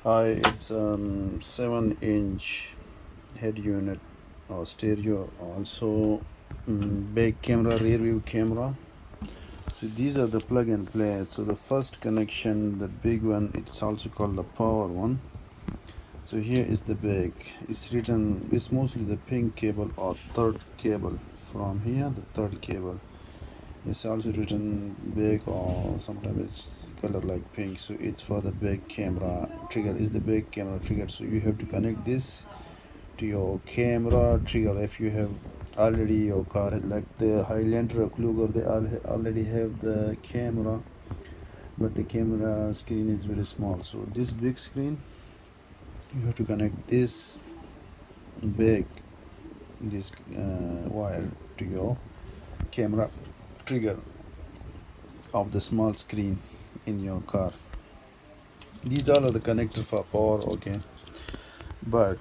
It's 7-inch head unit or stereo, also back camera, rear view camera. So these are the plug and play. So the first connection, the big one, it's also called the power one. So here is the back. It's written, it's mostly the pink cable or third cable. From here, the third cable. It's also written back, or sometimes it's color like pink. So it's for the back camera trigger. Is the back camera trigger. So you have to connect this to your camera trigger. If you have already your car like the Highlander or Kluger, they already have the camera, but the camera screen is very small. So this big screen, you have to connect this back, this wire to your camera trigger of the small screen in your car. These all are the connector for power, okay, but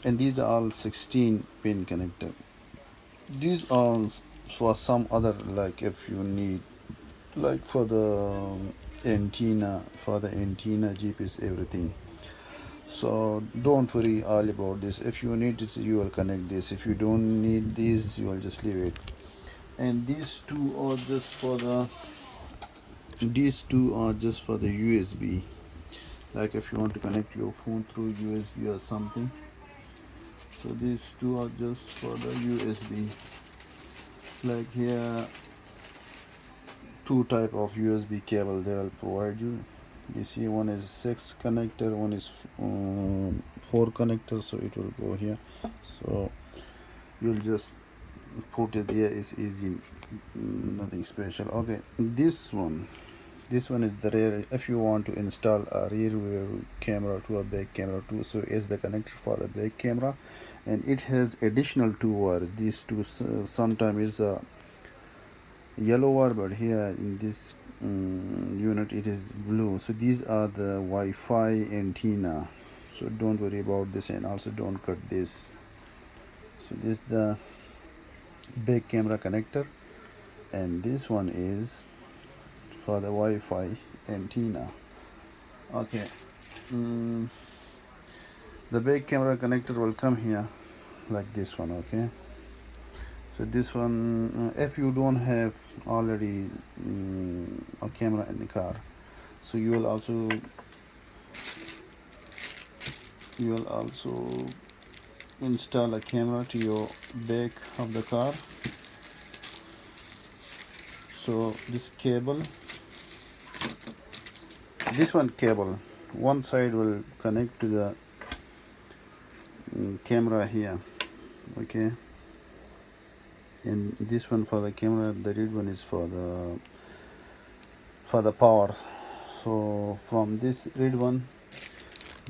and these are all 16 pin connector. These are for some other, like if you need, like for the antenna, GPS, everything. So don't worry all about this. If you need it, you will connect this. If you don't need these, you will just leave it. And these two are just for the USB. Like if you want to connect your phone through USB or something. So these two are just for the USB. Like here, two type of USB cable they will provide you. You see, one is 6 connector, one is 4 connector, so it will go here. So you'll just put it here. It's easy, nothing special. Okay, this one is the rear. If you want to install a rear view camera to a back camera too, so it's the connector for the back camera, and it has additional 2 wires. These two, sometimes it's a yellow wire, but here in this unit it is blue. So these are the Wi-Fi antenna, so don't worry about this, and also don't cut this. So this is the back camera connector, and this one is for the Wi-Fi antenna. Okay, the back camera connector will come here like this one. Okay, so this one, if you don't have already a camera in the car, so you will also install a camera to your back of the car. So this cable, one side will connect to the camera here, okay, and this one for the camera, the red one is for the power. So from this red one,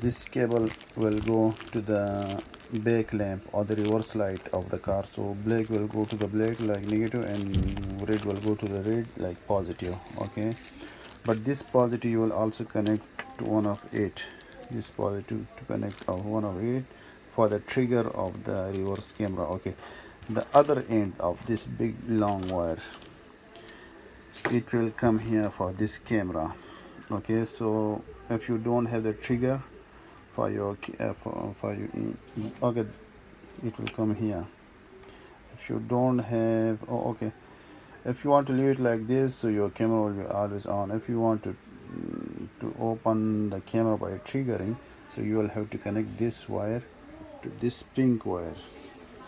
this cable will go to the back lamp or the reverse light of the car. So black will go to the black like negative, and red will go to the red like positive. Okay, but this positive you will also connect to one of it. This positive to connect of one of it for the trigger of the reverse camera. Okay, the other end of this big long wire, it will come here for this camera. Okay, so if you don't have the trigger for your okay, it will come here. If you don't have, okay, if you want to leave it like this, so your camera will be always on. If you want to open the camera by triggering, so you will have to connect this wire to this pink wire.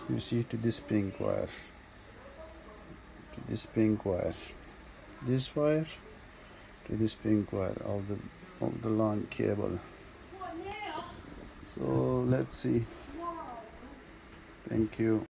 You see, to this pink wire, this wire to this pink wire, all the long cable. So let's see. Thank you.